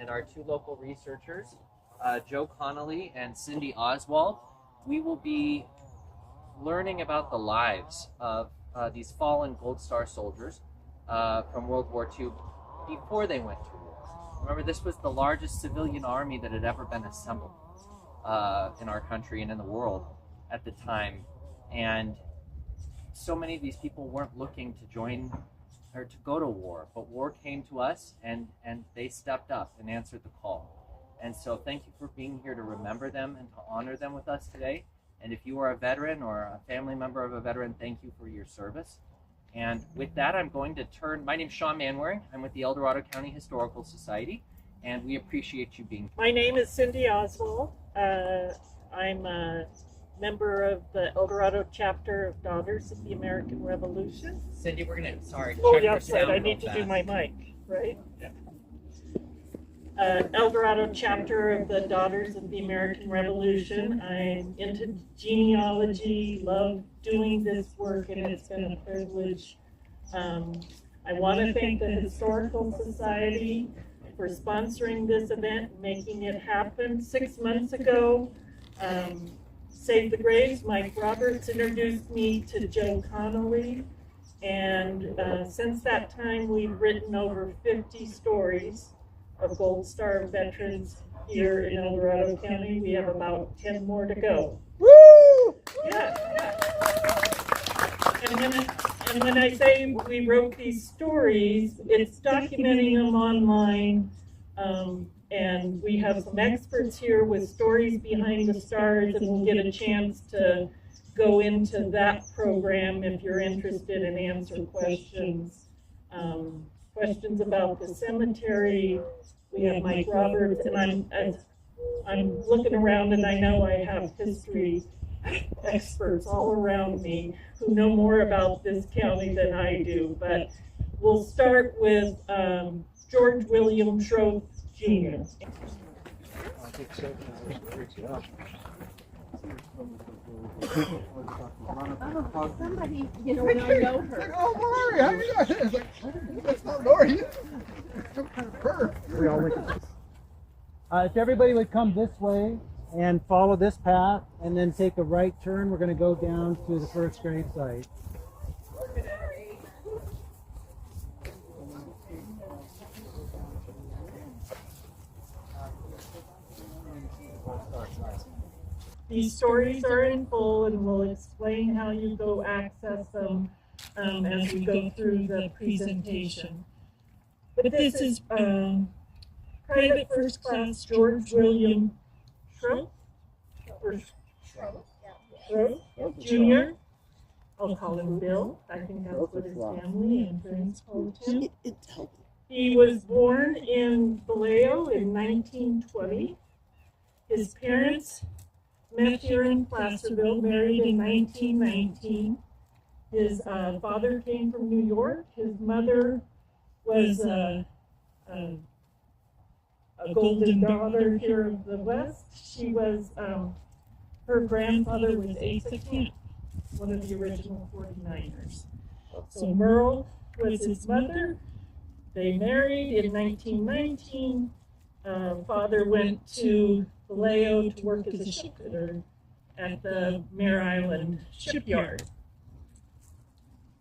and our two local researchers, Joe Connolly and Cindy Oswald. We will be learning about the lives of these fallen Gold Star soldiers from World War II before they went to war. Remember, this was the largest civilian army that had ever been assembled in our country and in the world at the time. And so many of these people weren't looking to join or to go to war, but war came to us and they stepped up and answered the call. And so thank you for being here to remember them and to honor them with us today. And if you are a veteran or a family member of a veteran, thank you for your service. And with that, I'm going to turn, my name's Sean Manwaring. I'm with the El Dorado County Historical Society, and we appreciate you being here. My name is Cindy Oswald. I'm a member of the El Dorado chapter of Daughters of the American Revolution. Cindy, we're gonna, sorry, Oh, check yeah, our right. sound I real need to fast. do my mic, right? Yeah. El Dorado chapter of the Daughters of the American Revolution. I'm into genealogy, love doing this work, and it's been a privilege. I want to thank the Historical Society for sponsoring this event, making it happen. 6 months ago, Save the Graves, Mike Roberts introduced me to Joe Connolly, and since that time we've written over 50 stories of Gold Star veterans here in El Dorado County. We have about 10 more to go. Woo! Yeah. And when I say we wrote these stories, it's documenting them online, and we have some experts here with stories behind the stars, and we'll get a chance to go into that program if you're interested and answer questions. Questions about the cemetery. We have Mike Roberts, and I'm looking around, and I know I have history experts all around me who know more about this county than I do. But we'll start with George William Schroth Jr. Somebody, you know, and I know her. Like, oh, Maury, how you guys? It's like, that's not Lori. Some kind of bird. If everybody would come this way and follow this path and then take a right turn, we're going to go down to the first grave site. These stories are in full, and we'll explain how you go access them as we go through the presentation. But this is Private First Class George William Schroth Jr. I'll call him Bill. I think that's what his family and friends called him. He was born in Vallejo in 1920. His parents met here in Placerville, married in 1919. His father came from New York. His mother was a golden daughter here of the West. She was, her grandfather was Asa Camp, one of the original 49ers. So Merle was his mother. They married in 1919. Father went to Vallejo to work as a shipfitter at the Mare Island shipyard.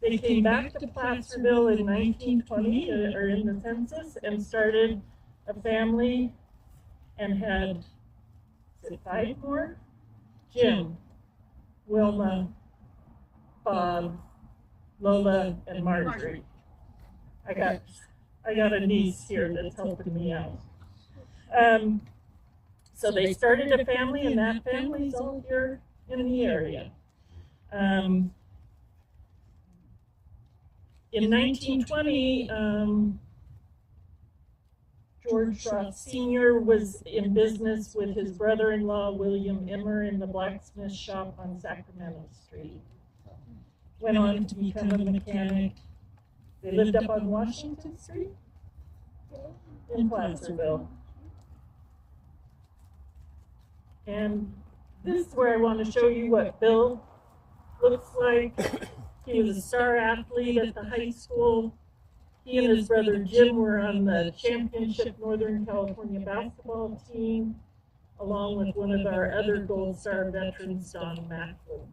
They came back to Placerville in 1920, or in the census, and started a family and had, is it 5 more? Jim, Wilma, Bob, Lola, and Marjorie. I got a niece here that's helping me out. So they started a family, and that family's all here in the area. In 1920, George Schroth Sr. was in business with his brother-in-law, William Immer, in the blacksmith shop on Sacramento Street. Went on to become a mechanic. They lived up on Washington Street in Placerville. And this is where I want to show you what Bill looks like. He was a star athlete at the high school. He and his brother Jim were on the championship Northern California basketball team, along with one of our other Gold Star veterans, Don Macklin.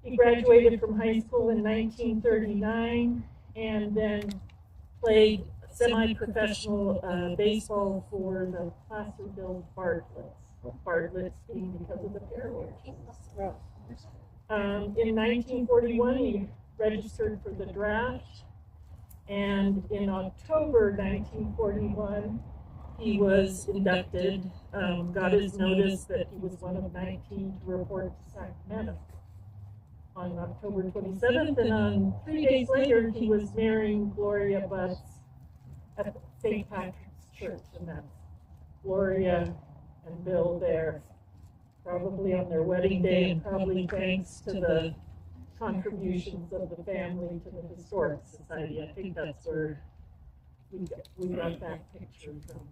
He graduated from high school in 1939 and then played semi-professional baseball for the Placerville Bartletts. Bartletts being because of the parallel. In 1941, he registered for the draft, and in October 1941, he was inducted, got his notice that he was one of 19 to report to Sacramento on October 27th, and 3 days later, he was marrying Gloria Butts at St. Patrick's Church, and that's Gloria and Bill there, probably on their wedding day, and probably thanks to the contributions of the family to the Historic Society. I think that's where we got that picture from.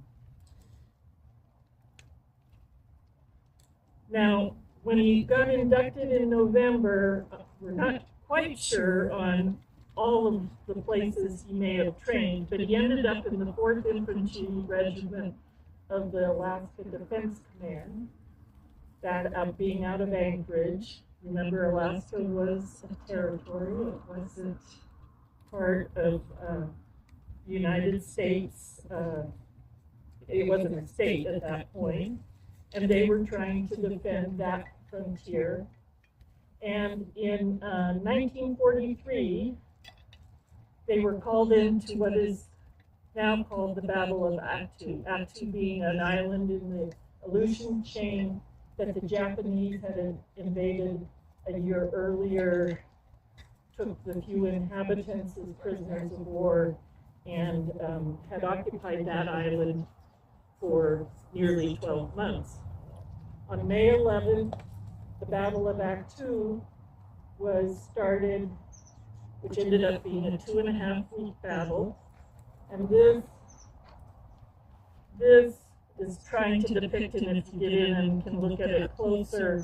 Now, when he got inducted in November, we're not quite sure on all of the places he may have trained, but he ended up in the 4th Infantry Regiment of the Alaska Defense Command, that being out of Anchorage. Remember, Alaska was a territory, it wasn't part of the United States. It wasn't a state at that point, and they were trying to defend that frontier. And in 1943, they were called into what is now called the Battle of Attu. Attu being an island in the Aleutian chain that the Japanese had invaded a year earlier, took the few inhabitants as prisoners of war, and had occupied that island for nearly 12 months. On May 11th, the Battle of Attu was started, which ended up being a 2.5-week battle. And this is trying to depict, and if you get in and can look at it closer,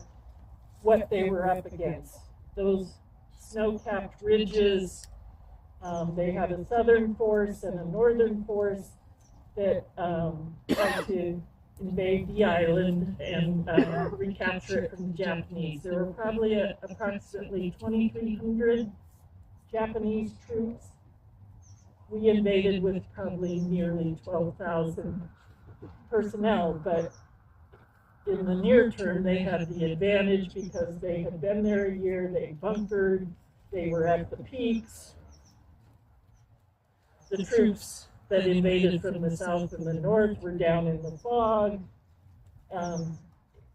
what they were up against. Those snow-capped ridges, they had a southern force and a northern force that tried to invade the island and recapture it from the Japanese. There were probably approximately 2,300 Japanese troops. We invaded with probably nearly 12,000 personnel, but in the near term, they had the advantage because they had been there a year, they bunkered, they were at the peaks. The troops that invaded from the south and the north were down in the fog.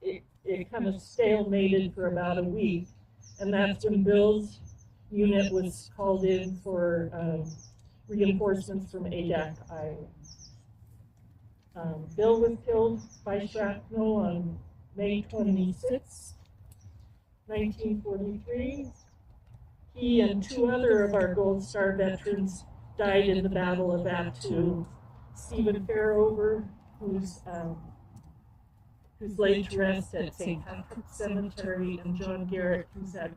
It kind of stalemated for about a week, and that's when Bill's unit was called in for reinforcements from Adak Island. Bill was killed by shrapnel on May 26, 1943. He and 2 other of our Gold Star veterans died in the Battle of Attu. Stephen Farover, who's laid to rest at St. Patrick's Cemetery, and John Garrett, who's at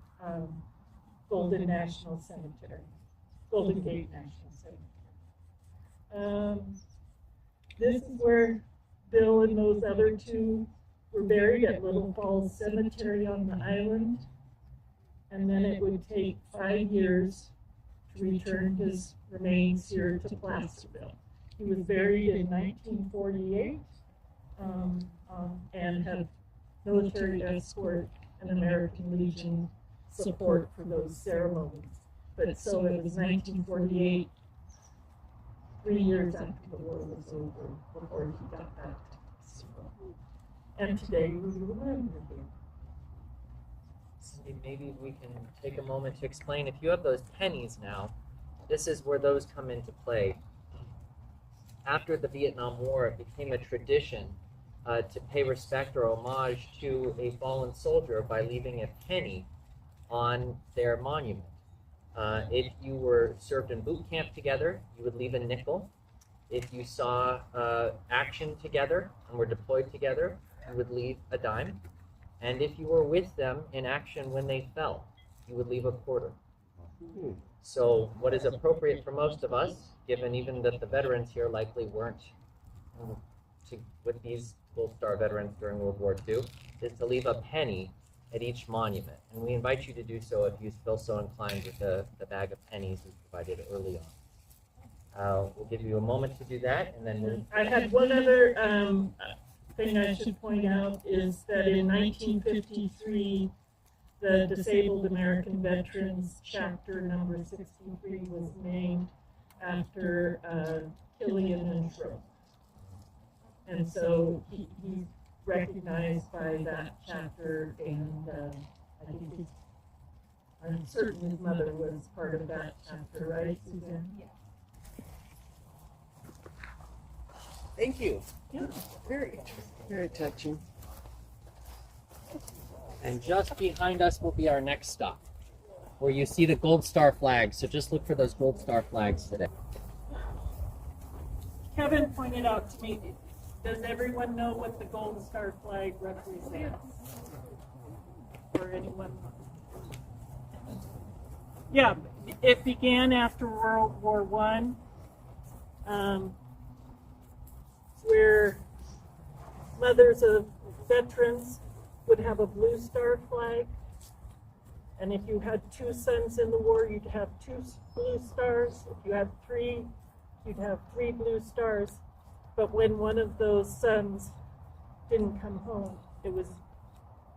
Golden National Cemetery, Golden Gate National Cemetery. This is where Bill and those other 2 were buried at Little Falls Cemetery on the island, and then it would take 5 years to return his remains here to Placerville. He was buried in 1948 and had military escort and American Legion support for those ceremonies. But so it was 1948, 3 years after the war was over, before he got back to Placerville. And today we remember him. Cindy, maybe we can take a moment to explain. If you have those pennies now, this is where those come into play. After the Vietnam War, it became a tradition to pay respect or homage to a fallen soldier by leaving a penny on their monument. If you were served in boot camp together, you would leave a nickel. If you saw action together and were deployed together, you would leave a dime. And if you were with them in action when they fell, you would leave a quarter. So what is appropriate for most of us, given even that the veterans here likely weren't with these Gold Star veterans during World War II, is to leave a penny at each monument. And we invite you to do so if you feel so inclined with the bag of pennies we provided early on. We'll give you a moment to do that, and then I had one other thing I should point out is that in 1953, the Disabled American Veterans Chapter number 63 was named after Killian and Shrope. And so he's recognized by that chapter, and I think I'm certain his mother was part of that chapter, right, Suzanne? Yeah. thank you. Yeah. Very touching. And just behind us will be our next stop, where you see the Gold Star flags. So just look for those Gold Star flags today. Kevin pointed out to me, does everyone know what the Gold Star flag represents? Or anyone? Yeah, it began after World War I, where mothers of veterans would have a Blue Star flag. And if you had 2 sons in the war, you'd have 2 blue stars. If you had 3, you'd have 3 blue stars. But when one of those sons didn't come home, it was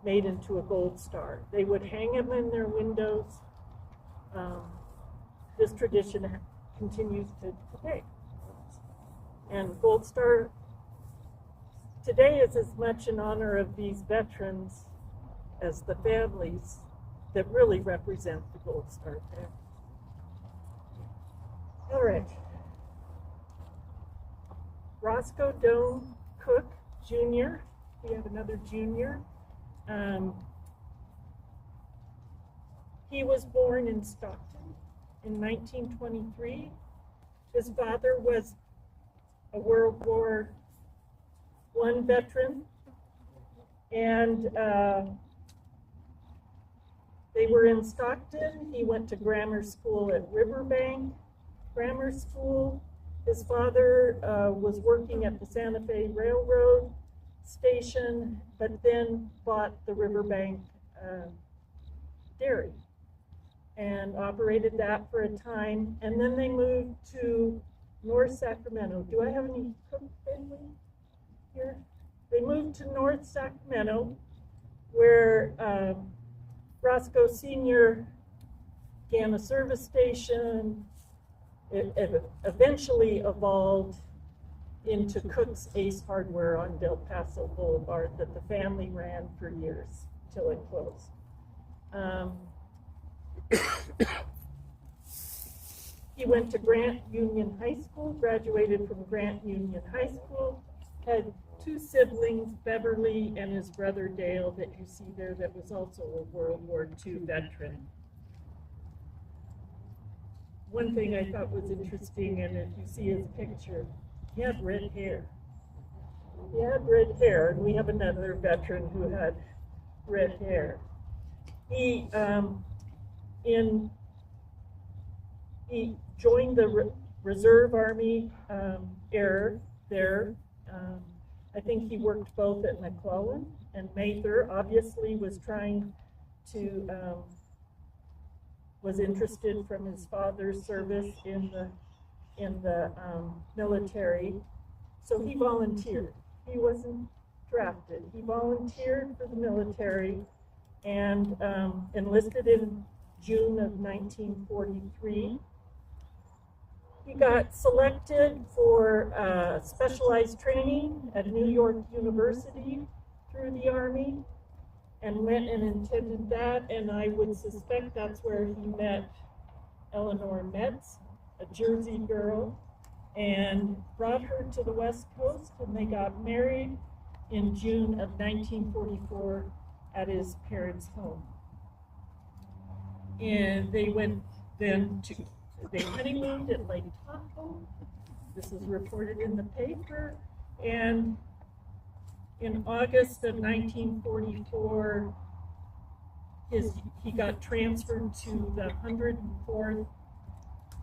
made into a gold star. They would hang them in their windows. This tradition continues to today. And Gold Star today is as much in honor of these veterans as the families that really represent the Gold Star family. All right. Roscoe Doane Cook Jr. We have another junior. He was born in Stockton in 1923. His father was a World War I veteran, and they were in Stockton. He went to grammar school at Riverbank Grammar School. His father was working at the Santa Fe Railroad station, but then bought the Riverbank dairy and operated that for a time. And then they moved to North Sacramento. Do I have any Cook family here? They moved to North Sacramento, where Roscoe Sr. began a service station. It eventually evolved into Cook's Ace Hardware on Del Paso Boulevard that the family ran for years till it closed. He went to Grant Union High School, graduated from Grant Union High School, had 2 siblings, Beverly and his brother Dale, that you see there, that was also a World War II veteran. One thing I thought was interesting, and if you see his picture, he had red hair. He had red hair, and we have another veteran who had red hair. He joined the Reserve Army there. I think he worked both at McClellan and Mather. Obviously, was trying to was interested from his father's service in the military. So he volunteered. He wasn't drafted. He volunteered for the military and enlisted in June of 1943. He got selected for specialized training at New York University through the Army and went and attended that, and I would suspect that's where he met Eleanor Metz, a Jersey girl, and brought her to the West Coast, and they got married in June of 1944 at his parents' home. And they went then to, they honeymooned at Lake Tahoe. This is reported in the paper. And in August of 1944, he got transferred to the 104th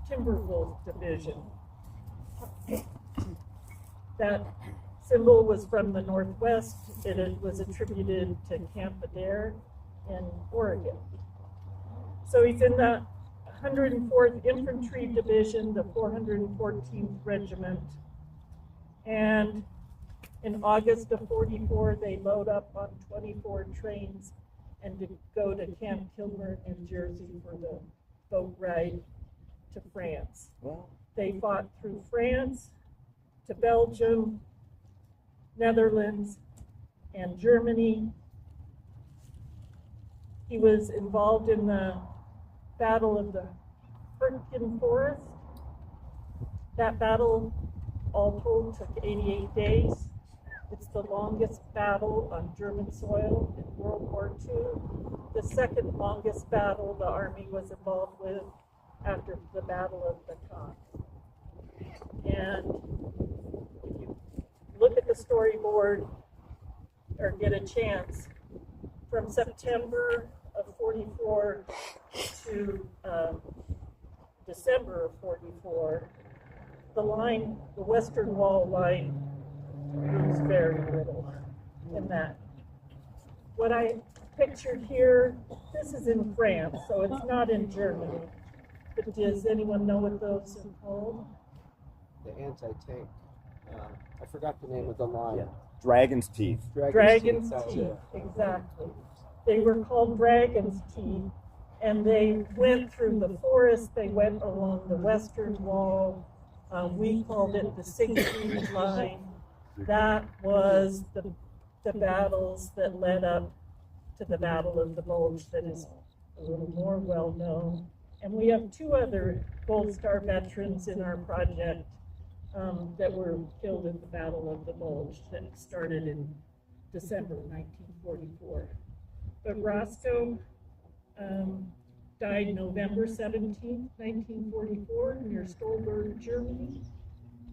Timberwolf Division. That symbol was from the Northwest. It was attributed to Camp Adair in Oregon. So he's in the 104th Infantry Division, the 414th Regiment. And in August of 44, they load up on 24 trains and to go to Camp Kilburn in Jersey for the boat ride to France. They fought through France, to Belgium, Netherlands, and Germany. He was involved in the Battle of the Hürtgen Forest. That battle, all told, took 88 days. It's the longest battle on German soil in World War II. The second longest battle the Army was involved with after the Battle of the Ca. And if you look at the storyboard or get a chance, from September of 44 to December of 44, the line, the Western Wall line, moves very little in that. What I pictured here, this is in France, so it's not in Germany. But does anyone know what those are called? The anti-tank. I forgot the name of the line. Yeah. Dragon's teeth. Dragon's that's teeth, it. exactly. They were called Dragon's Teeth, and they went through the forest. They went along the Western Wall. We called it the Siegfried Line. That was the battles that led up to the Battle of the Bulge that is a little more well known. And we have two other Gold Star veterans in our project that were killed in the Battle of the Bulge that started in December 1944. But Roscoe died November 17, 1944 near Stolberg, Germany.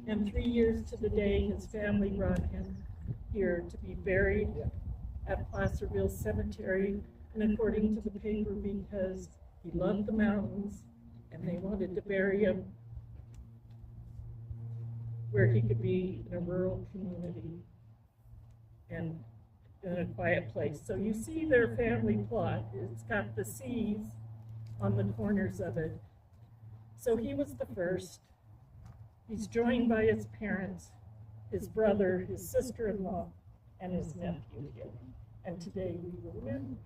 And 3 years to the day, his family brought him here to be buried at Placerville Cemetery, and according to the paper, because he loved the mountains and they wanted to bury him where he could be in a rural community and in a quiet place. So you see their family plot. It's got the C's on the corners of it. So he was the first. He's joined by his parents, his brother, his sister-in-law, and his nephew here. And today we will win.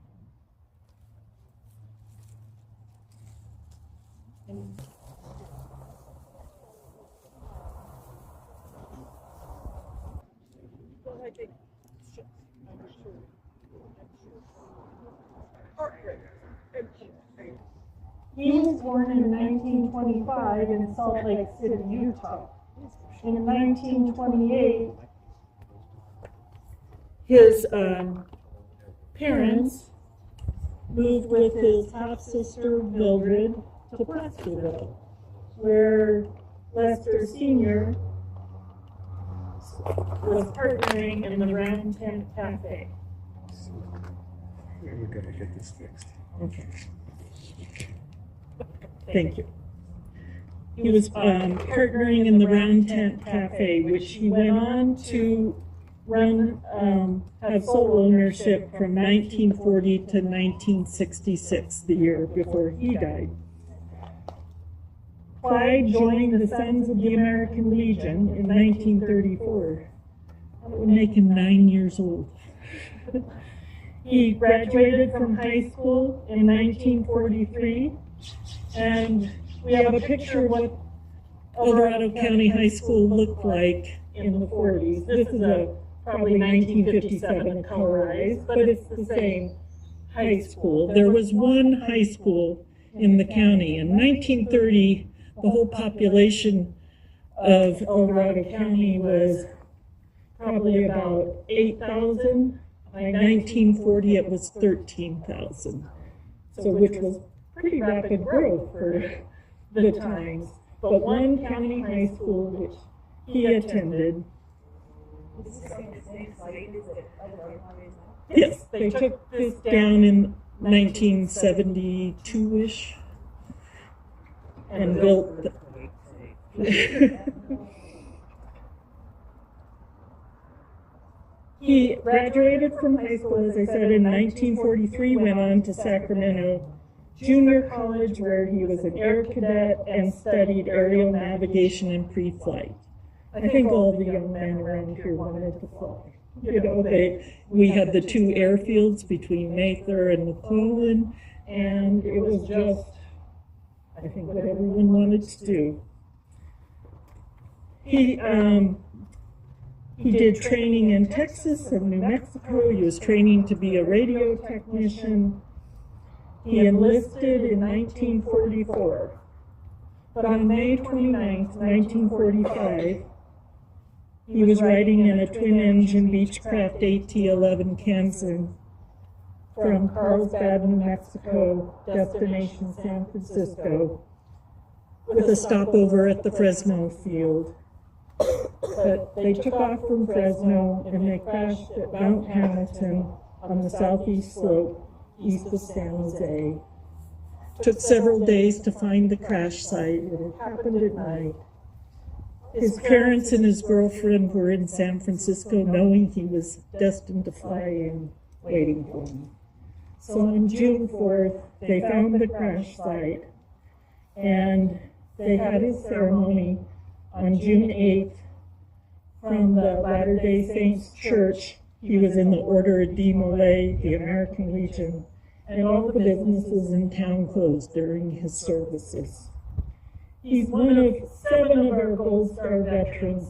He was born in 1925 in Salt Lake City, Utah. In 1928, his parents moved with his half-sister Mildred to Placerville, where Lester Sr. was partnering in the Round Tent Cafe. We're gonna get this fixed. Okay. Thank you. He was partnering in the Round Tent Cafe, which he went on to run, have sole ownership from 1940 to 1966, the year before he died. Clyde joined the Sons of the American Legion in 1934. That would make him 9 years old. He graduated from high school in 1943, and we have a picture of what El Dorado County High School looked like in the 40s. This is probably 1957 colorized, but it's the same high school. There was one high school in the county. In 1930, the whole population of El Dorado County was probably about 8,000. By 1940, it was 13,000. So which was pretty rapid growth for the times. But one county high school which he attended. Yes, they took this down in 1972-ish. and built. He graduated from high school, as I said, in 1943, went on to Sacramento Junior College, where he was an air cadet and studied aerial navigation and pre-flight. I think all the young men around here wanted to fly. You know, we had the two airfields between Mather and McClellan, and it was just, I think, what everyone wanted to do. He did training in Texas and New Mexico. He was training to be a radio technician. He enlisted in 1944. But on May 29, 1945, he was riding in a twin-engine Beechcraft AT-11 Kansan from Carlsbad, New Mexico, destination San Francisco, with a stopover at the Fresno field. But they took off from Fresno and they crashed at Mount Hamilton on the southeast slope, east of San Jose. Took several days to find the crash site. It had happened at night. His parents and his girlfriend were in San Francisco, knowing he was destined to fly in, waiting for him. So on June 4th, they found the crash site, and they had his ceremony on June 8th from the Latter-day Saints Church. He was in the Order of Demolay, the American Legion, and all the businesses in town closed during his services. He's one of 7 of our Gold Star veterans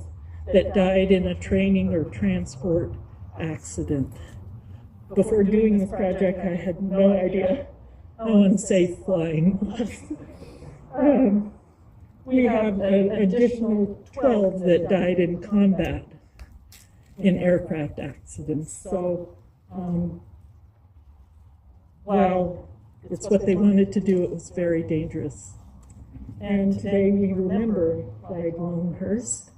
that died in a training or transport accident. Before doing this project, I had no idea how unsafe flying was. We have an additional 12 that died in combat in aircraft accidents. So while it's what they wanted to do, it was very dangerous. And today we remember Clyde Longhurst.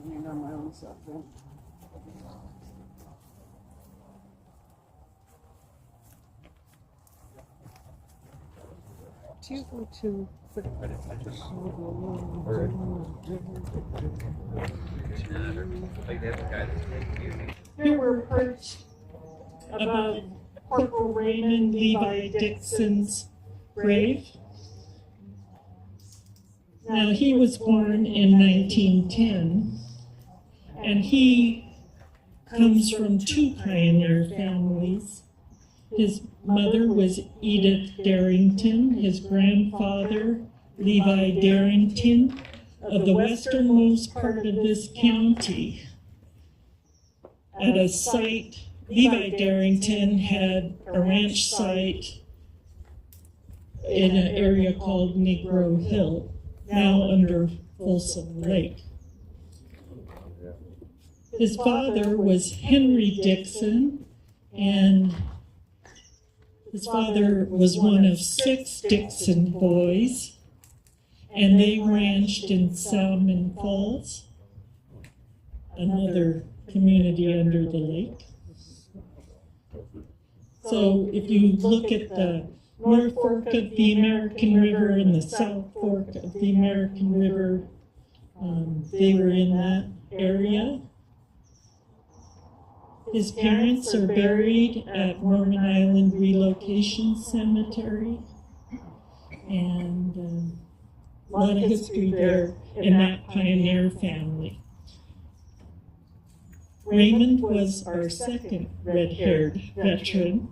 Hang on my own stuff then. Do you go to Here we're perched above Corporal Raymond Levi Dixon's grave. Now, he was born in 1910, and he comes from 2 pioneer families. His mother was Edith Darrington, his grandfather, Levi Darrington, of the westernmost part of this county. At a site, Levi Darrington had a ranch site in an area called Negro Hill, now under Folsom Lake. His father was Henry Dixon, and his father was one of 6 Dixon boys, and they ranched in Salmon Falls, another community under the lake. So if you look at the North Fork of the American River and the South Fork of the American River, they were in that area. His parents are buried at Mormon Island Relocation Cemetery, and a lot of history there in that pioneer family. Raymond was our second red-haired veteran.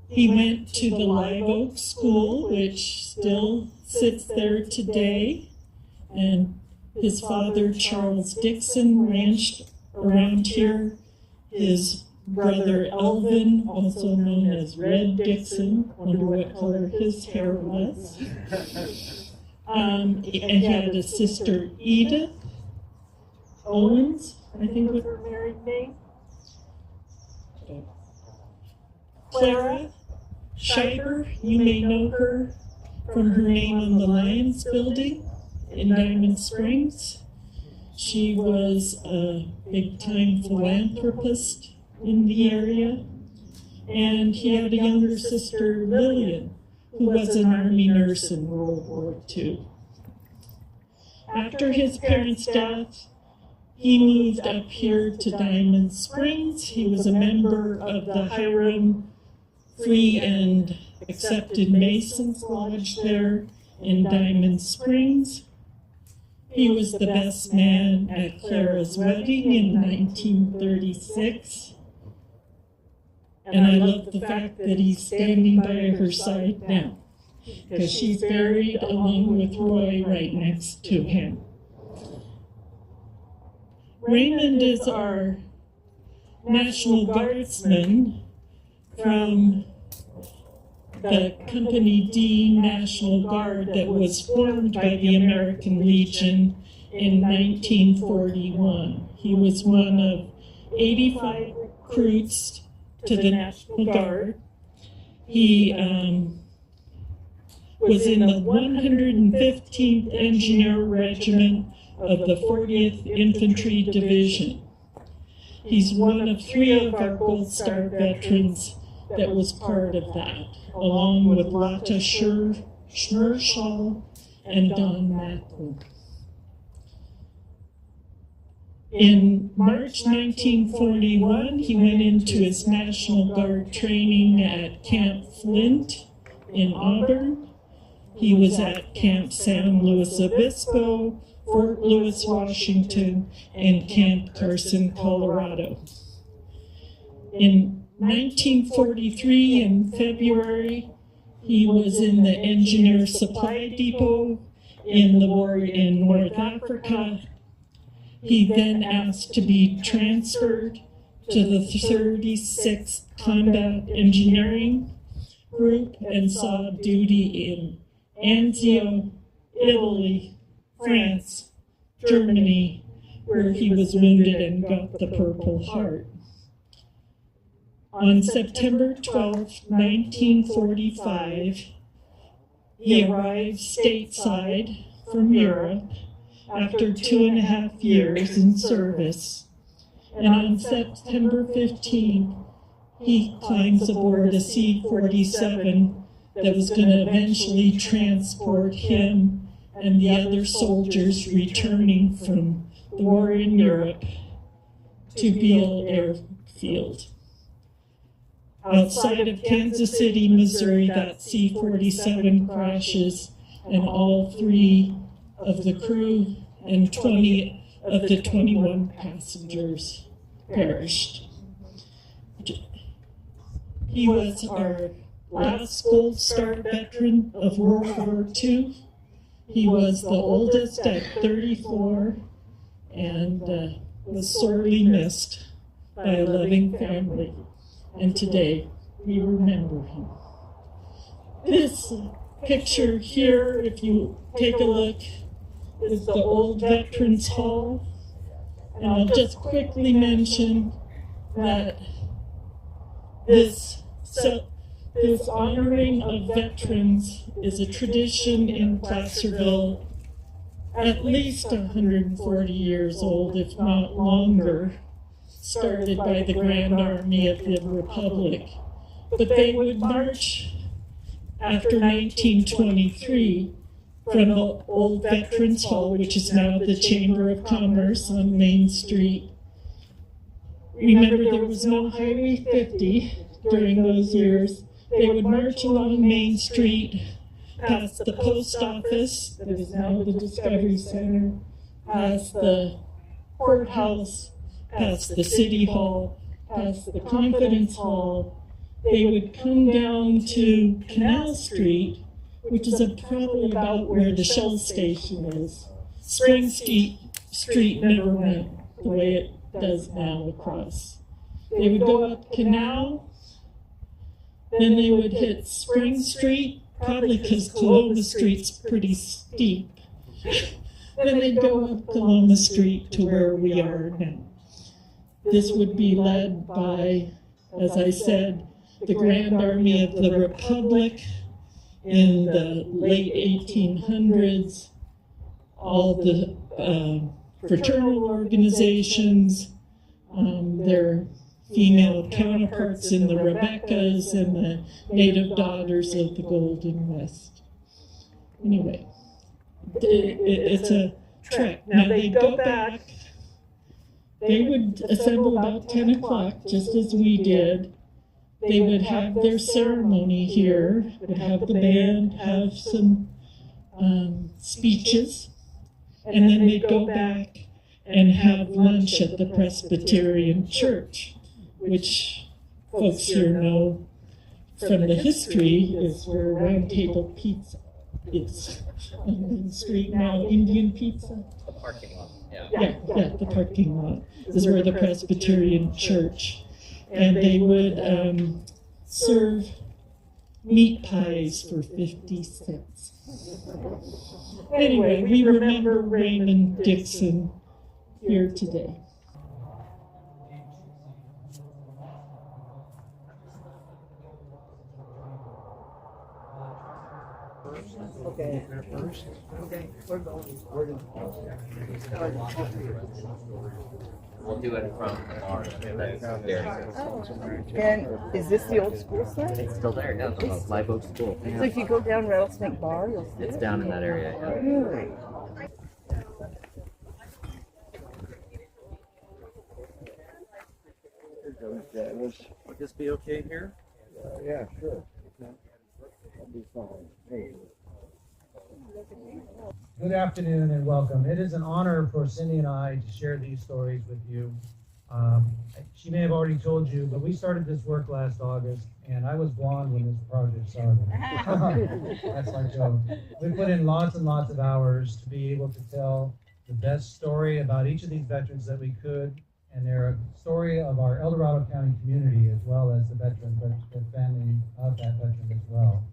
He went to the Live Oak School, which still sits there today, and his father, Charles Dixon, ranched around here. His brother, Elvin, also known as Red Dixon, wonder what color his hair was. And he had a sister, Edith Owens, I think was her married name. Clara Scheiber, you may know her from her name on the Lions building in Diamond Springs. She was a big-time philanthropist in the area. And he had a younger sister, Lillian, who was an Army nurse in World War II. After his parents' death, he moved up here to Diamond Springs. He was a member of the Hiram Free and Accepted Masons Lodge there in Diamond Springs. He was the best man at Clara's wedding in 1936. And I love the fact that he's standing by her side now, because she's buried along with Roy right next to him. Raymond is our National Guardsman from the Company D National Guard that was formed by the American Legion in 1941. He was one of 85 recruits to the National Guard. He was in the 115th Engineer Regiment of the 40th Infantry Division. He's one of 3 of our Gold Star veterans that was part of that, along with Lotta Schmershaw and Don Macklin. In March 1941, he went into his National Guard training at Camp Flint in Auburn. He was at Camp San Luis Obispo, Fort Lewis, Washington, and Camp Carson, Colorado. In 1943, in February, he was in the Engineer Supply Depot in the war in North Africa. He then asked to be transferred to the 36th Combat Engineering Group and saw duty in Anzio, Italy, France, Germany, where he was wounded and got the Purple Heart. On September 12, 1945, he arrived stateside from Europe after 2.5 years in service. And on September 15th, he climbs aboard a C-47 that was going to eventually transport him and the other soldiers returning from the war in Europe to Beale Airfield. Outside of Kansas City, Missouri, that C-47 crashes, and all 3 of the crew and 20 of the 21 passengers perished. He was our last Gold Star veteran of World War II. He was the oldest at 34 and was sorely missed by a loving family. And today, we remember him. This picture here, if you take a look, is the Old Veterans Hall. And I'll just quickly mention that this honoring of veterans is a tradition in Placerville, at least 140 years old, if not longer, started by the Grand Army of the Republic. But they would march after 1923 from the Old Veterans Hall, which is now the Chamber of Commerce on Main Street. Remember, there was no Highway 50 during those years. They would march along Main Street, past the post office, that is now the Discovery Center, past the courthouse, past the City Hall, past the Confidence Hall. They would come down to Canal Street, which is probably about where the Shell station is. Spring Street never went the way it does now across. They would go up Canal, then they would hit Spring Street, probably because Coloma Street's pretty steep. Then they'd go up Coloma Street to where we are now. This would be led by, as I said, the Grand Army of the Republic in the late 1800s, all the fraternal organizations, their female counterparts in the Rebeccas and the native daughters of the Golden West. Anyway, it's a trek. Now they go back. They would assemble about 10 o'clock, just as we did. They would have their ceremony here, would have the band, have some speeches, and then they'd go back and have lunch at the Presbyterian Church, which folks here know from the history is where Round Table Pizza is on Main Street now. Indian Pizza. The parking lot. Yeah, the parking lot is where the Presbyterian Church. And they would serve meat pies for 50 cents. Anyway, we remember Raymond Dixon here today. Okay. First. Okay. We're going. We'll do it from the bar. And is this the old school site? It's still there. No, it's Live Oak School. So if you go down Rattlesnake Bar, you'll see It's it? down in that area. Yeah. Really? Would this be okay here? Yeah, sure. That'll be fine. Hey. Good afternoon and welcome. It is an honor for Cindy and I to share these stories with you. She may have already told you, but we started this work last August, and I was blonde when this project started. That's my joke. We put in lots and lots of hours to be able to tell the best story about each of these veterans that we could, and they're a story of our El Dorado County community as well as the veteran, but the family of that veteran as well.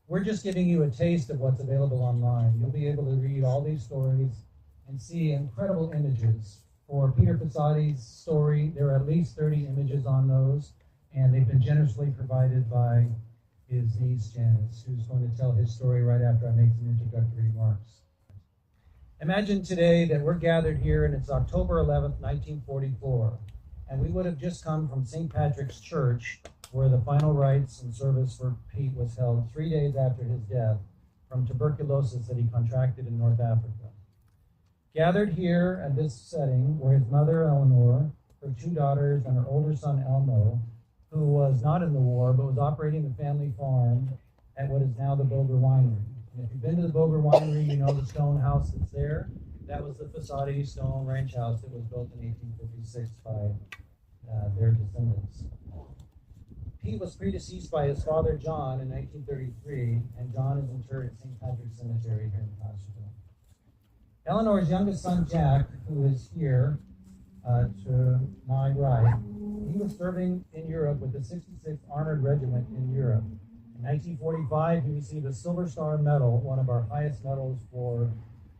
We're just giving you a taste of what's available online. You'll be able to read all these stories and see incredible images. For Peter Passati's story, there are at least 30 images on those, and they've been generously provided by his niece, Janice, who's going to tell his story right after I make some introductory remarks. Imagine today that we're gathered here, and it's October 11th, 1944, and we would have just come from St. Patrick's Church, where the final rites and service for Pete was held 3 days after his death from tuberculosis that he contracted in North Africa. Gathered here at this setting were his mother, Eleanor, her two daughters, and her older son, Elmo, who was not in the war, but was operating the family farm at what is now the Boger Winery. And if you've been to the Boger Winery, you know the stone house that's there. That was the Passati stone ranch house that was built in 1856 by their descendants. Pete was predeceased by his father, John, in 1933, and John is interred at St. Patrick's Cemetery here in Placerville. Eleanor's youngest son, Jack, who is here to my right, he was serving in Europe with the 66th Armored Regiment in Europe. In 1945, he received a Silver Star Medal, one of our highest medals for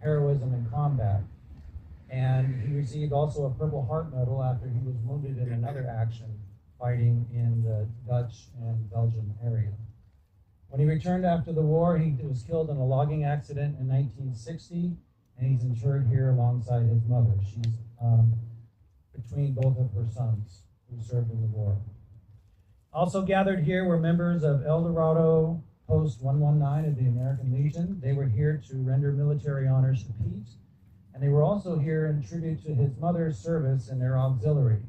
heroism in combat. And he received also a Purple Heart Medal after he was wounded in another action fighting in the Dutch and Belgian area. When he returned after the war, he was killed in a logging accident in 1960, and he's interred here alongside his mother. She's between both of her sons who served in the war. Also gathered here were members of El Dorado Post 119 of the American Legion. They were here to render military honors to Pete, and they were also here in tribute to his mother's service in their auxiliary.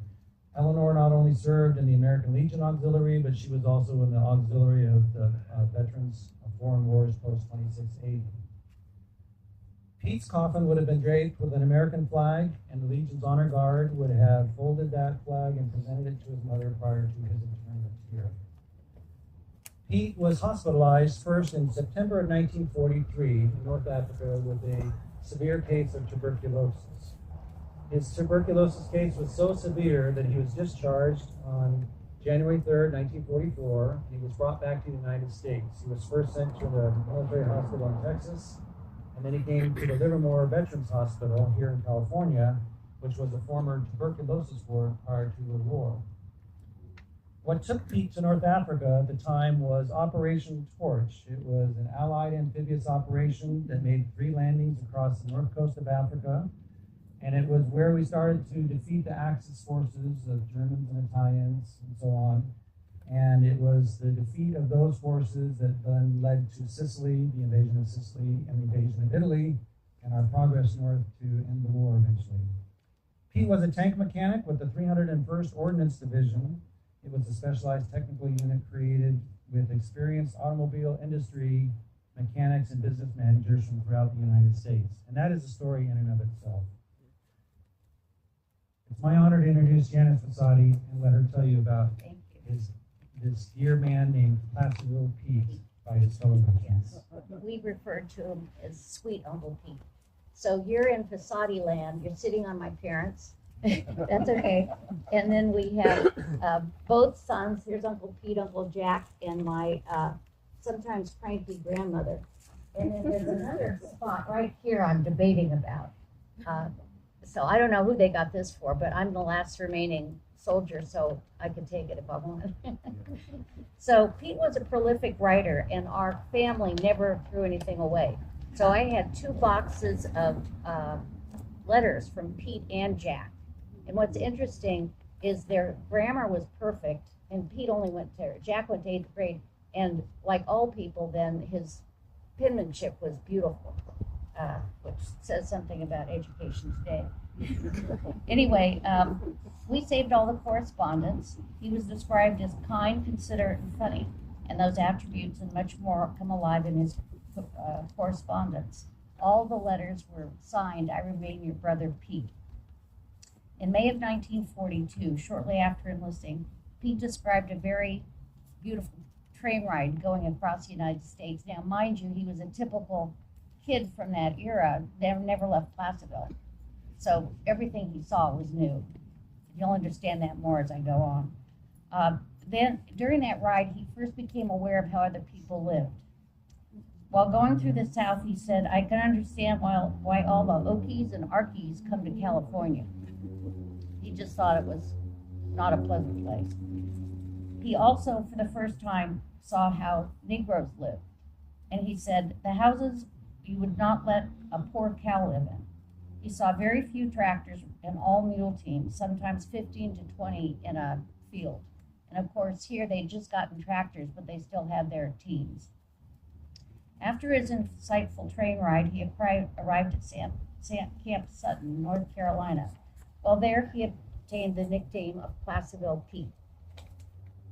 Eleanor not only served in the American Legion Auxiliary, but she was also in the auxiliary of the Veterans of Foreign Wars Post 2680. Pete's coffin would have been draped with an American flag, and the Legion's Honor Guard would have folded that flag and presented it to his mother prior to his interment here. Pete was hospitalized first in September of 1943 in North Africa with a severe case of tuberculosis. His tuberculosis case was so severe that he was discharged on January 3rd, 1944, and he was brought back to the United States. He was first sent to the military hospital in Texas, and then he came to the Livermore Veterans Hospital here in California, which was a former tuberculosis ward prior to the war. What took Pete to North Africa at the time was Operation Torch. It was an Allied amphibious operation that made 3 landings across the north coast of Africa. And it was where we started to defeat the Axis forces of Germans and Italians and so on. And it was the defeat of those forces that then led to Sicily, the invasion of Sicily, and the invasion of Italy, and our progress north to end the war eventually. Pete was a tank mechanic with the 301st Ordnance Division. It was a specialized technical unit created with experienced automobile industry mechanics and business managers from throughout the United States. And that is a story in and of itself. It's my honor to introduce Janice Fasati and let her tell you about this dear man named Placerville Pete by his fellow Christians. We refer to him as Sweet Uncle Pete. So you're in Fasati land, you're sitting on my parents. That's okay. And then we have both sons. Here's Uncle Pete, Uncle Jack, and my sometimes cranky grandmother. And then there's another spot right here I'm debating about. So I don't know who they got this for, but I'm the last remaining soldier, so I could take it if I wanted. So Pete was a prolific writer, and our family never threw anything away. So I had 2 boxes of letters from Pete and Jack. And what's interesting is their grammar was perfect, and Jack went to 8th grade, and like all people then, his penmanship was beautiful, which says something about education today. Anyway, we saved all the correspondence. He was described as kind, considerate, and funny, and those attributes and much more come alive in his correspondence. All the letters were signed, "I remain your brother Pete." In May of 1942, shortly after enlisting, Pete described a very beautiful train ride going across the United States. Now, mind you, he was a typical kid from that era, never left Placerville. So everything he saw was new. You'll understand that more as I go on. Then, during that ride, he first became aware of how other people lived. While going through the South, he said, "I can understand why all the Okies and Arkies come to California." He just thought it was not a pleasant place. He also, for the first time, saw how Negroes lived. And he said, "The houses you would not let a poor cow live in." He saw very few tractors and all mule teams, sometimes 15 to 20 in a field. And of course, here they'd just gotten tractors, but they still had their teams. After his insightful train ride, he arrived at Camp Sutton, North Carolina. While there, he obtained the nickname of Placerville Pete.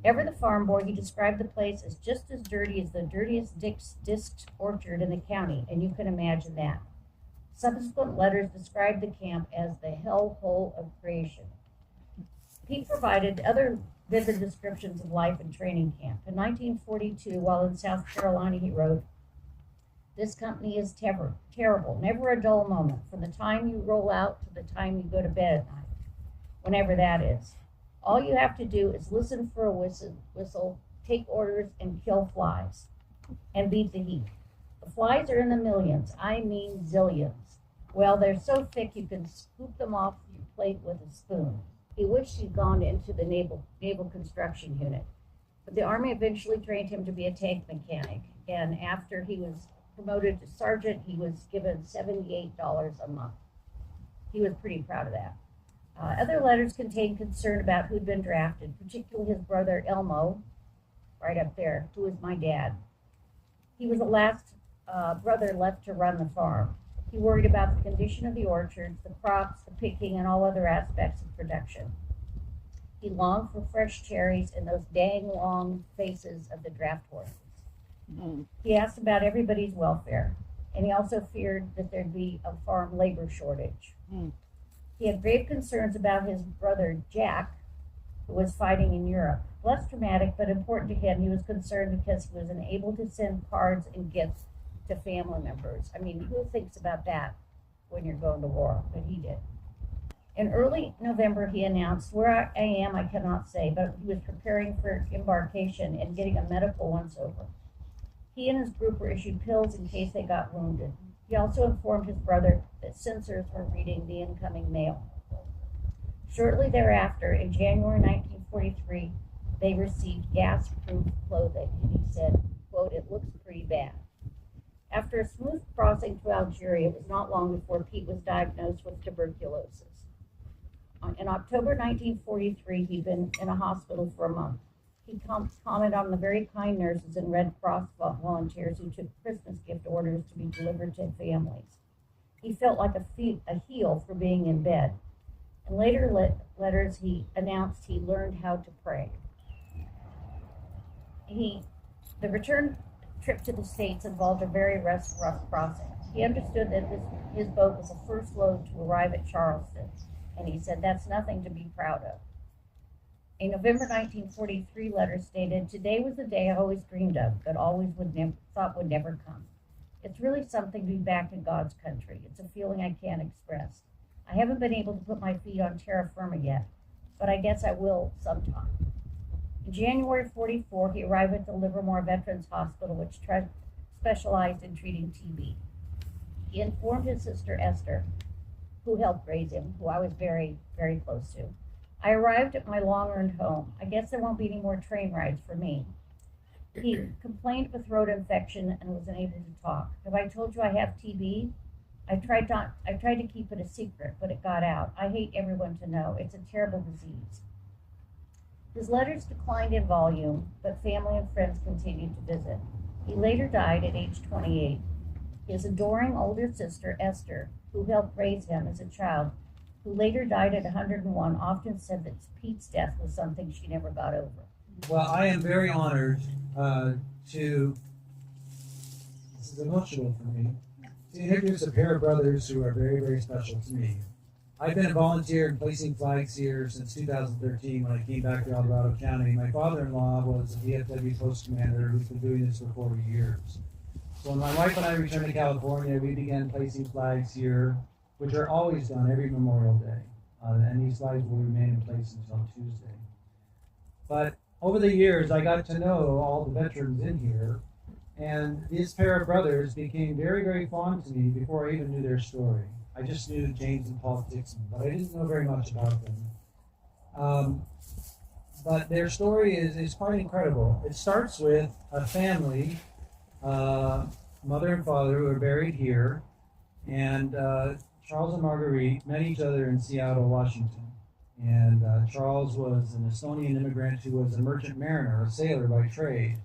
Ever the farm boy, he described the place as just as dirty as the dirtiest disc orchard in the county, and you can imagine that. Subsequent letters described the camp as the hellhole of creation. Pete provided other vivid descriptions of life in training camp. In 1942, while in South Carolina, he wrote, "This company is terrible, never a dull moment, from the time you roll out to the time you go to bed at night, whenever that is. All you have to do is listen for a whistle, take orders, and kill flies, and beat the heat. The flies are in the millions, I mean zillions. Well, they're so thick you can scoop them off your plate with a spoon." He wished he'd gone into the naval construction unit, but the Army eventually trained him to be a tank mechanic, and after he was promoted to sergeant, he was given $78 a month. He was pretty proud of that. Other letters contained concern about who'd been drafted, particularly his brother Elmo, right up there, who was my dad. He was the last brother left to run the farm. He worried about the condition of the orchards, the crops, the picking, and all other aspects of production. He longed for fresh cherries and those dang long faces of the draft horses. He asked about everybody's welfare, and he also feared that there'd be a farm labor shortage. He had grave concerns about his brother Jack, who was fighting in Europe. Less dramatic, but important to him, he was concerned because he was unable to send cards and gifts to family members. I mean, who thinks about that when you're going to war? But he did. In early November, he announced, "Where I am, I cannot say," but he was preparing for embarkation and getting a medical once-over. He and his group were issued pills in case they got wounded. He also informed his brother that censors were reading the incoming mail. Shortly thereafter, in January 1943, they received gas-proof clothing, and he said, quote, "It looks pretty bad." After a smooth crossing to Algeria, it was not long before Pete was diagnosed with tuberculosis. In October 1943, he'd been in a hospital for a month. He commented on the very kind nurses and Red Cross volunteers who took Christmas gift orders to be delivered to families. He felt like a heel for being in bed. In later letters, he announced he learned how to pray. The return trip to the States involved a very rough crossing. He understood that his boat was the first load to arrive at Charleston, and he said, "That's nothing to be proud of." A November 1943 letter stated, "Today was the day I always dreamed of, but always thought would never come. It's really something to be back in God's country. It's a feeling I can't express. I haven't been able to put my feet on terra firma yet, but I guess I will sometime." In January 44, he arrived at the Livermore Veterans Hospital, which specialized in treating TB. He informed his sister Esther, who helped raise him, who I was very, very close to. "I arrived at my long-earned home. I guess there won't be any more train rides for me." He complained of a throat infection and was unable to talk. "Have I told you I have TB? I tried to keep it a secret, but it got out. I hate everyone to know. It's a terrible disease." His letters declined in volume, but family and friends continued to visit. He later died at age 28. His adoring older sister, Esther, who helped raise him as a child, who later died at 101, often said that Pete's death was something she never got over. Well, I am very honored this is emotional for me, to introduce a pair of brothers who are very, very special to me. I've been a volunteer in placing flags here since 2013 when I came back to El Dorado County. My father-in-law was a VFW post commander who's been doing this for 40 years. So when my wife and I returned to California, we began placing flags here, which are always done every Memorial Day. And these flags will remain in place until Tuesday. But over the years, I got to know all the veterans in here, and this pair of brothers became very, very fond to me before I even knew their story. I just knew James and Paul Dixon, but I didn't know very much about them. But their story is quite incredible. It starts with a family, mother and father, who are buried here, and Charles and Marguerite met each other in Seattle, Washington. And Charles was an Estonian immigrant who was a merchant mariner, a sailor by trade.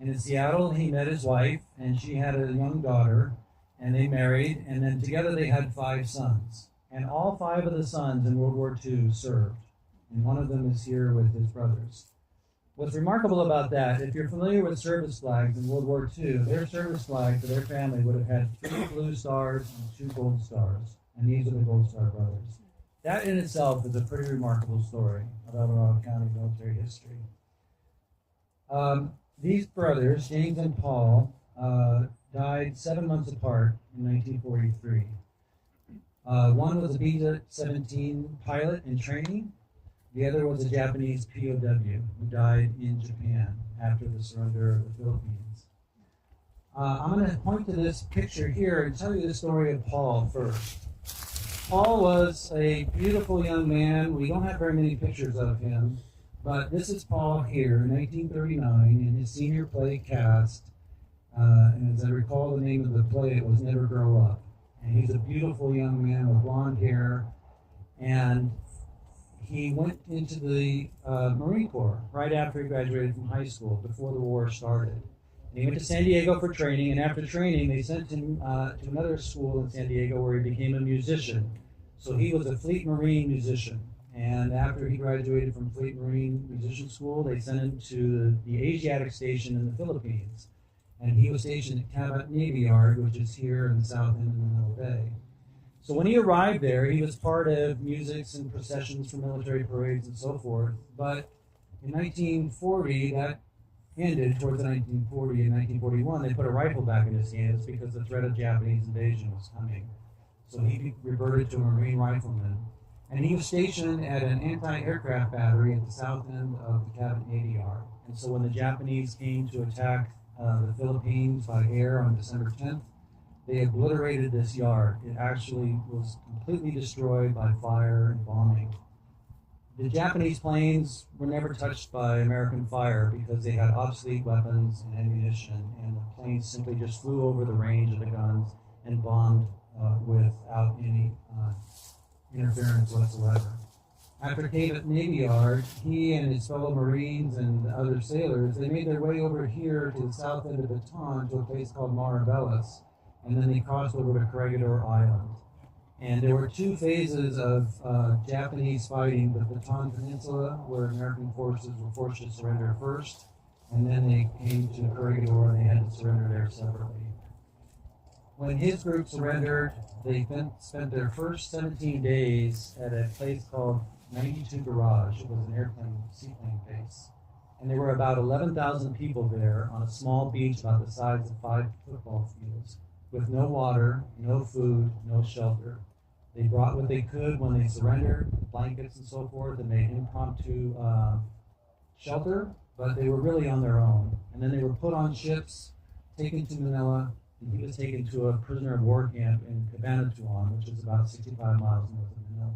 And in Seattle, he met his wife, and she had a young daughter, and they married, and then together they had 5 sons. And all 5 of the sons in World War II served, and one of them is here with his brothers. What's remarkable about that, if you're familiar with service flags in World War II, their service flag for their family would have had 3 blue stars and 2 gold stars, and these are the Gold Star brothers. That in itself is a pretty remarkable story of El Dorado County military history. These brothers, James and Paul, died 7 months apart in 1943. One was a B-17 pilot in training. The other was a Japanese POW who died in Japan after the surrender of the Philippines. I'm going to point to this picture here and tell you the story of Paul first. Paul was a beautiful young man. We don't have very many pictures of him, but this is Paul here in 1939 in his senior play cast. And as I recall the name of the play, it was Never Grow Up. And he's a beautiful young man with blonde hair. And he went into the Marine Corps right after he graduated from high school, before the war started. And he went to San Diego for training, and after training, they sent him to another school in San Diego where he became a musician. So he was a Fleet Marine musician. And after he graduated from Fleet Marine Musician School, they sent him to the Asiatic Station in the Philippines. And he was stationed at Cabot Navy Yard, which is here in the south end of Manila Bay. So when he arrived there, he was part of musics and processions for military parades and so forth. But in 1940, that ended towards 1940 and 1941. They put a rifle back in his hands because the threat of Japanese invasion was coming. So he reverted to a Marine rifleman. And he was stationed at an anti-aircraft battery at the south end of the Cabot Navy Yard. And so when the Japanese came to attack the Philippines by air on December 10th, they obliterated this yard. It actually was completely destroyed by fire and bombing. The Japanese planes were never touched by American fire because they had obsolete weapons and ammunition, and the planes simply just flew over the range of the guns and bombed without any interference whatsoever. After Cape at Navy Yard, he and his fellow Marines and other sailors, they made their way over here to the south end of Bataan to a place called Maribelis, and then they crossed over to Corregidor Island. And there were two phases of Japanese fighting: the Bataan Peninsula, where American forces were forced to surrender first, and then they came to Corregidor and they had to surrender there separately. When his group surrendered, they spent their first 17 days at a place called 92 Garage. It was an seaplane base. And there were about 11,000 people there on a small beach about the size of 5 football fields, with no water, no food, no shelter. They brought what they could when they surrendered, blankets and so forth, and made impromptu shelter, but they were really on their own. And then they were put on ships, taken to Manila, and he was taken to a prisoner of war camp in Cabanatuan, which is about 65 miles north of Manila.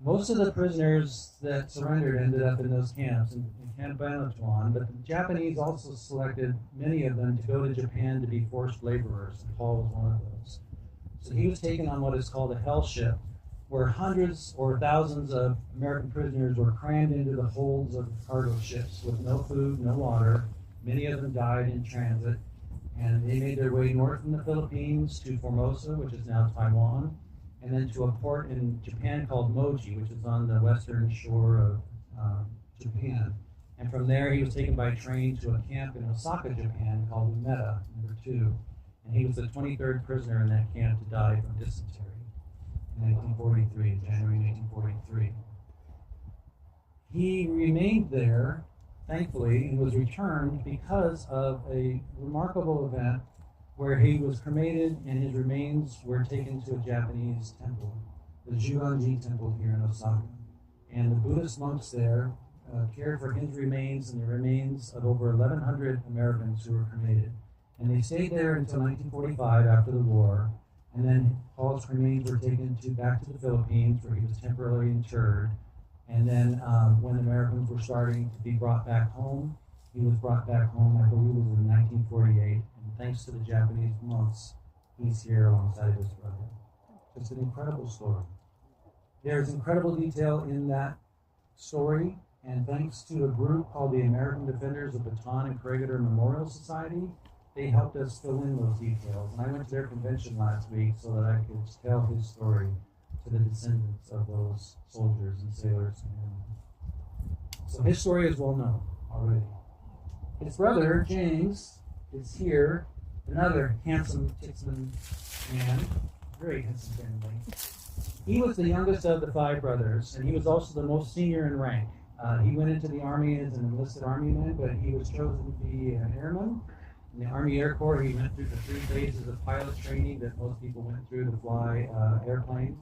Most of the prisoners that surrendered ended up in those camps in Cabanatuan, but the Japanese also selected many of them to go to Japan to be forced laborers, and Paul was one of those. So he was taken on what is called a hell ship, where hundreds or thousands of American prisoners were crammed into the holds of cargo ships with no food, no water. Many of them died in transit, and they made their way north from the Philippines to Formosa, which is now Taiwan, and then to a port in Japan called Moji, which is on the western shore of Japan. And from there, he was taken by train to a camp in Osaka, Japan, called Umeda, number 2. And he was the 23rd prisoner in that camp to die from dysentery in 1943, January 1943. He remained there, thankfully, and was returned because of a remarkable event where he was cremated and his remains were taken to a Japanese temple, the Juranji Temple here in Osaka. And the Buddhist monks there cared for his remains and the remains of over 1,100 Americans who were cremated. And they stayed there until 1945 after the war. And then Paul's remains were taken back to the Philippines, where he was temporarily interred. And then when Americans were starting to be brought back home, he was brought back home, I believe it was in 1948. And thanks to the Japanese monks, he's here alongside his brother. It's an incredible story. There's incredible detail in that story. And thanks to a group called the American Defenders of Bataan and Corregidor Memorial Society, they helped us fill in those details. And I went to their convention last week so that I could tell his story to the descendants of those soldiers and sailors. So his story is well known already. His brother, James, is here, another handsome Tixman man, very handsome family. He was the youngest of the 5 brothers, and he was also the most senior in rank. He went into the Army as an enlisted Army man, but he was chosen to be an airman. In the Army Air Corps, he went through the 3 phases of pilot training that most people went through to fly airplanes.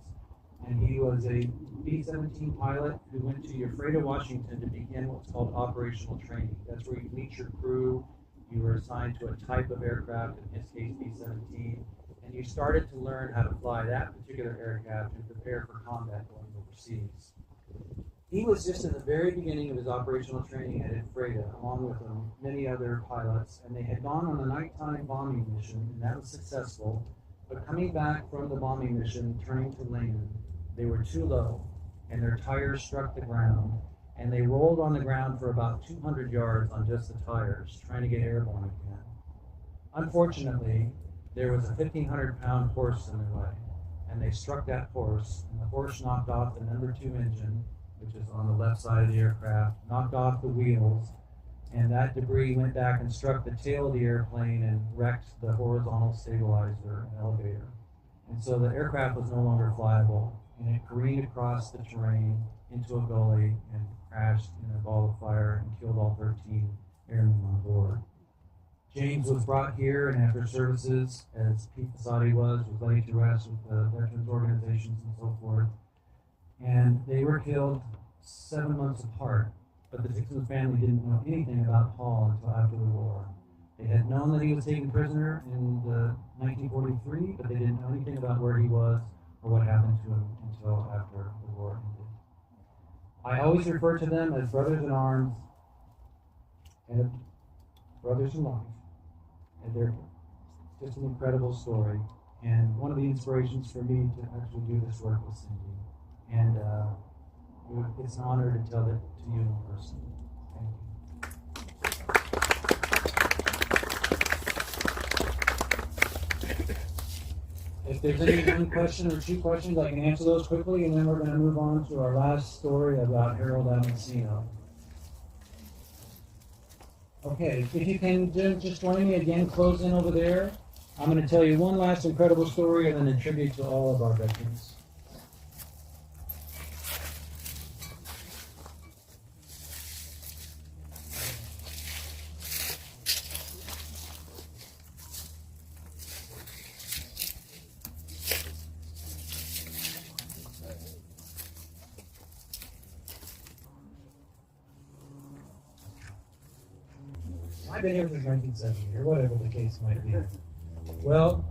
And he was a B-17 pilot who went to Ephrata, Washington to begin what's called operational training. That's where you meet your crew. You were assigned to a type of aircraft, in his case B-17, and you started to learn how to fly that particular aircraft and prepare for combat going overseas. He was just in the very beginning of his operational training at Ephrata, along with many other pilots, and they had gone on a nighttime bombing mission, and that was successful. But coming back from the bombing mission, turning to land, they were too low, and their tires struck the ground, and they rolled on the ground for about 200 yards on just the tires, trying to get airborne again. Unfortunately, there was a 1,500-pound horse in their way, and they struck that horse, and the horse knocked off the number 2 engine, which is on the left side of the aircraft, knocked off the wheels, and that debris went back and struck the tail of the airplane and wrecked the horizontal stabilizer and elevator. And so the aircraft was no longer flyable, and it careened across the terrain into a gully and crashed in a ball of fire and killed all 13 airmen on board. James was brought here, and after services, as Pete Casati was laid to rest with the veterans organizations and so forth. And they were killed 7 months apart, but the Tixman family didn't know anything about Paul until after the war. They had known that he was taken prisoner in 1943, but they didn't know anything about where he was or what happened to him until after the war ended. I always refer to them as brothers in arms and brothers in life. And they're just an incredible story. And one of the inspirations for me to actually do this work with Cindy. And it's an honor to tell it to you in person. Thank you. If there's any one question or two questions, I can answer those quickly, and then we're going to move on to our last story about Harold Avancino. Okay, if you can just join me again, close in over there. I'm going to tell you one last incredible story and then a tribute to all of our veterans. I've been here since 1970, or whatever the case might be. Well,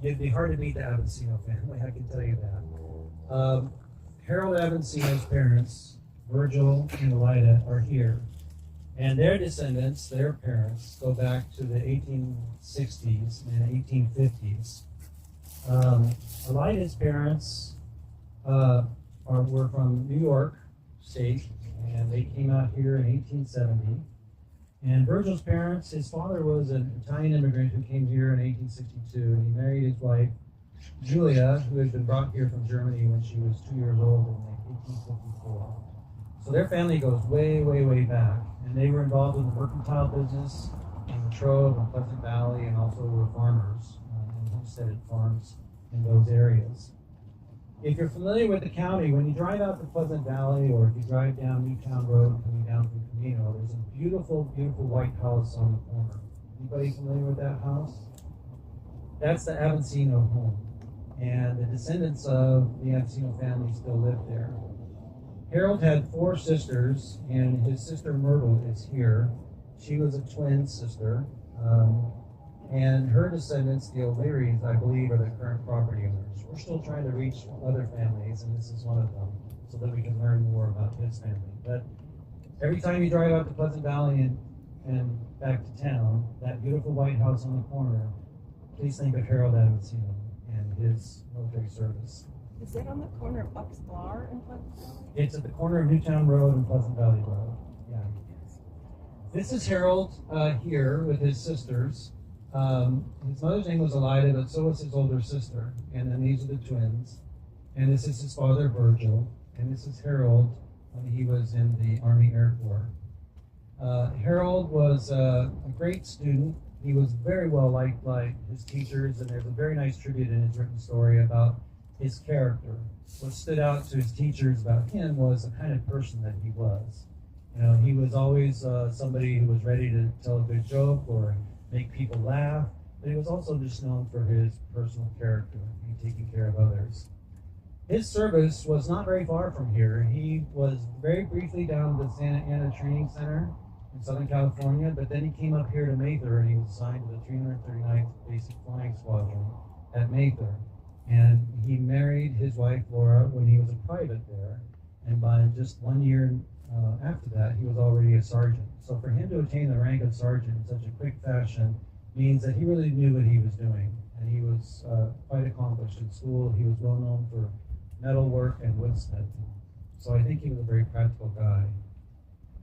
it'd be hard to beat the Avancino family, I can tell you that. Harold Avancino's parents, Virgil and Elida, are here. And their descendants, their parents, go back to the 1860s and 1850s. Elida's parents were from New York State, and they came out here in 1870. And Virgil's parents, his father was an Italian immigrant who came here in 1862, and he married his wife, Julia, who had been brought here from Germany when she was 2 years old in 1854. So their family goes way, way, way back, and they were involved in the mercantile business in Latrobe and Pleasant Valley, and also were farmers and homesteaded farms in those areas. If you're familiar with the county, when you drive out to Pleasant Valley, or if you drive down Newtown Road coming down from Camino, there's a beautiful, beautiful white house on the corner. Anybody familiar with that house? That's the Avancino home. And the descendants of the Avancino family still live there. Harold had 4 sisters, and his sister Myrtle is here. She was a twin sister. And her descendants, the O'Learys, I believe, are the current property owners. We're still trying to reach other families, and this is one of them, so that we can learn more about his family. But every time you drive out to Pleasant Valley and back to town, that beautiful white house on the corner, please think of Harold Avancino and his military service. Is that on the corner of Bucks Bar and Pleasant Valley? It's at the corner of Newtown Road and Pleasant Valley Road. Yeah. This is Harold here with his sisters. His mother's name was Elida, but so was his older sister. And then these are the twins. And this is his father, Virgil. And this is Harold when he was in the Army Air Corps. Harold was a great student. He was very well liked by his teachers, and there's a very nice tribute in his written story about his character. What stood out to his teachers about him was the kind of person that he was. You know, he was always somebody who was ready to tell a good joke or make people laugh, but he was also just known for his personal character and taking care of others. His service was not very far from here. He was very briefly down at the Santa Ana Training Center in Southern California, but then he came up here to Mather, and he was assigned to the 339th Basic Flying Squadron at Mather. And he married his wife, Laura, when he was a private there, and by just 1 year after that, he was already a sergeant. So for him to attain the rank of sergeant in such a quick fashion means that he really knew what he was doing, and he was quite accomplished in school. He was well known for metal work and woodsmithing. So I think he was a very practical guy.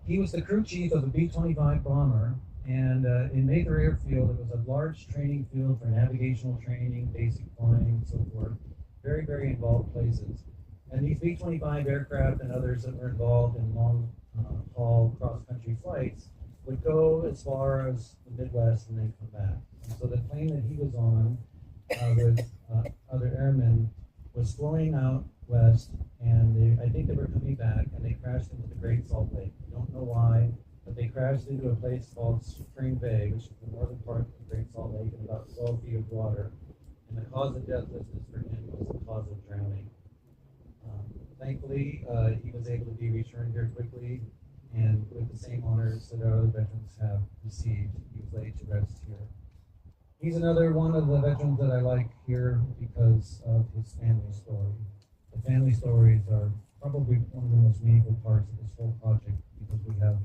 He was the crew chief of a B-25 bomber, and in Mather Airfield, it was a large training field for navigational training, basic flying, and so forth. Very, very involved places. And these B-25 aircraft and others that were involved in long-haul cross-country flights would go as far as the Midwest and then come back. And so the plane that he was on with other airmen was flying out west, and I think they were coming back, and they crashed into the Great Salt Lake. We don't know why, but they crashed into a place called Spring Bay, which is the northern part of the Great Salt Lake, in about 12 feet of water. And the cause of death listed for him was the cause of drowning. Thankfully, he was able to be returned here quickly, and with the same honors that our other veterans have received. He was laid to rest here. He's another one of the veterans that I like here because of his family story. The family stories are probably one of the most meaningful parts of this whole project because we have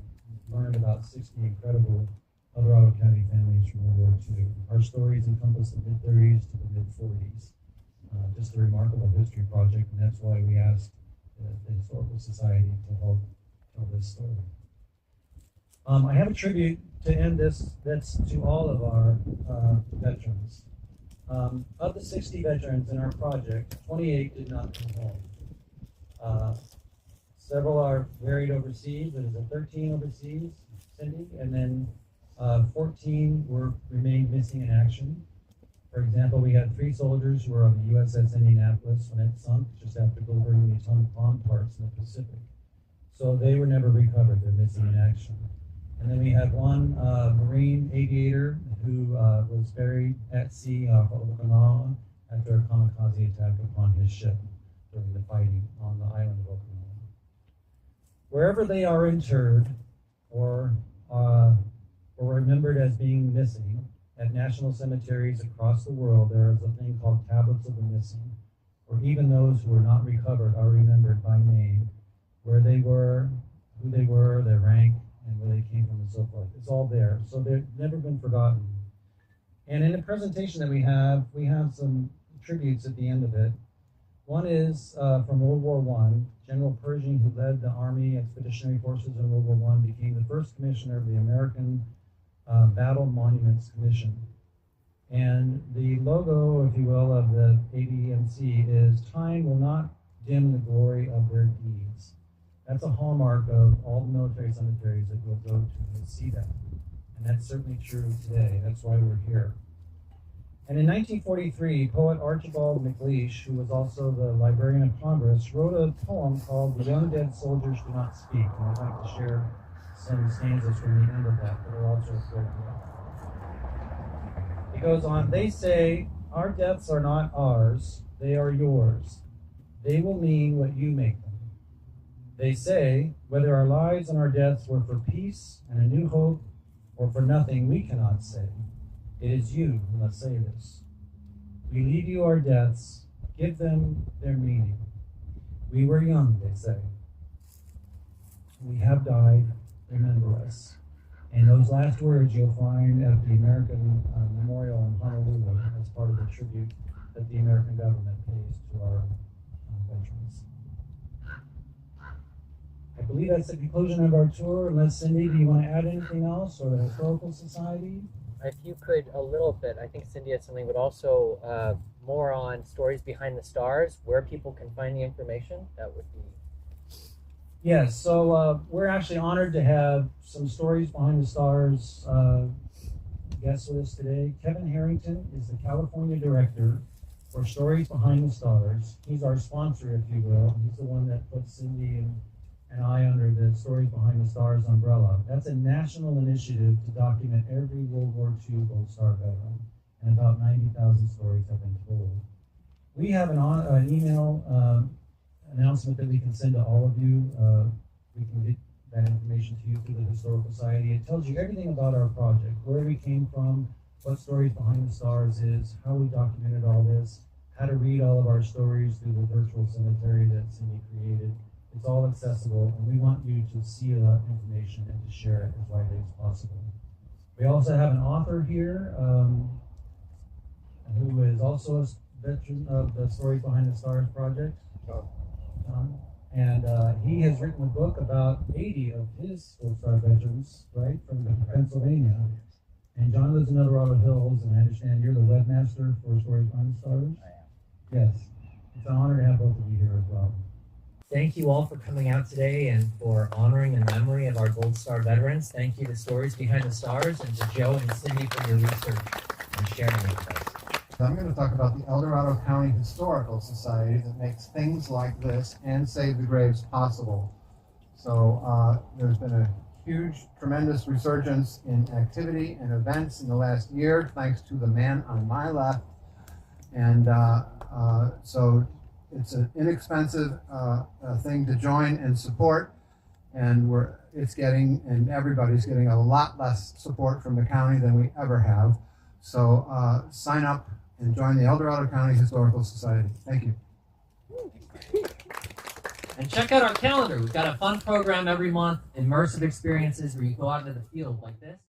learned about 60 incredible El Dorado County families from World War II. Our stories encompass the mid-30s to the mid-40s. Just a remarkable history project, and that's why we asked the Historical Society to help tell this story. I have a tribute to end this that's to all of our veterans. Of the 60 veterans in our project, 28 did not come home. Several are buried overseas. There's a 13 overseas, Cindy, and then 14 remained missing in action. For example, we had 3 soldiers who were on the USS Indianapolis when it sunk just after delivering the atomic bomb parts in the Pacific. So they were never recovered. They're missing in action. And then we had one Marine aviator who was buried at sea off of Okinawa after a kamikaze attack upon his ship during the fighting on the island of Okinawa. Wherever they are interred or remembered as being missing, at national cemeteries across the world, there is a thing called tablets of the missing, where even those who were not recovered are remembered by name, where they were, who they were, their rank, and where they came from, and so forth. It's all there, so they've never been forgotten. And in the presentation that we have some tributes at the end of it. One is from World War I. General Pershing, who led the Army Expeditionary Forces in World War I, became the first commissioner of the American Battle Monuments Commission. And the logo, if you will, of the ABMC is "Time will not dim the glory of their deeds." That's a hallmark of all the military cemeteries that we'll go to. You'll see that. And that's certainly true today. That's why we're here. And in 1943, poet Archibald MacLeish, who was also the Librarian of Congress, wrote a poem called "The Young Dead Soldiers Do Not Speak." And I'd like to share some stanzas from the end of that that are also appropriate. He goes on, "They say, our deaths are not ours, they are yours. They will mean what you make them. They say, whether our lives and our deaths were for peace and a new hope, or for nothing, we cannot say. It is you who must say this. We leave you our deaths, give them their meaning. We were young, they say. We have died, remember us." And those last words you'll find at the American Memorial in Honolulu as part of the tribute that the American government pays to our veterans. I believe that's the conclusion of our tour. Unless, Cindy, do you want to add anything else, or the Historical Society? If you could, a little bit, I think Cindy had something, but also more on stories behind the stars, where people can find the information, that would be. Yes, so we're actually honored to have some stories behind the stars guests with us today. Kevin Harrington is the California Director for Stories Behind the Stars. He's our sponsor, if you will. He's the one that puts Cindy and I under the Stories Behind the Stars umbrella. That's a national initiative to document every World War II Gold Star veteran, and about 90,000 stories have been told. We have an email announcement that we can send to all of you. We can get that information to you through the Historical Society. It tells you everything about our project, where we came from, what Stories Behind the Stars is, how we documented all this, how to read all of our stories through the virtual cemetery that Cindy created. It's all accessible, and we want you to see that information and to share it as widely as possible. We also have an author here who is also a veteran of the Stories Behind the Stars project. And he has written a book about 80 of his Gold Star veterans, right, from Pennsylvania. And John lives in El Dorado Hills, and I understand you're the webmaster for Stories Behind the Stars? I am. Yes. It's an honor to have both of you here as well. Thank you all for coming out today and for honoring the memory of our Gold Star veterans. Thank you to Stories Behind the Stars and to Joe and Cindy for your research and sharing with us. So I'm going to talk about the El Dorado County Historical Society that makes things like this and Save the Graves possible. So there's been a huge, tremendous resurgence in activity and events in the last year, thanks to the man on my left. And so it's an inexpensive thing to join and support, and everybody's getting a lot less support from the county than we ever have. So sign up and join the El Dorado County Historical Society. Thank you. And check out our calendar. We've got a fun program every month, immersive experiences where you go out into the field like this.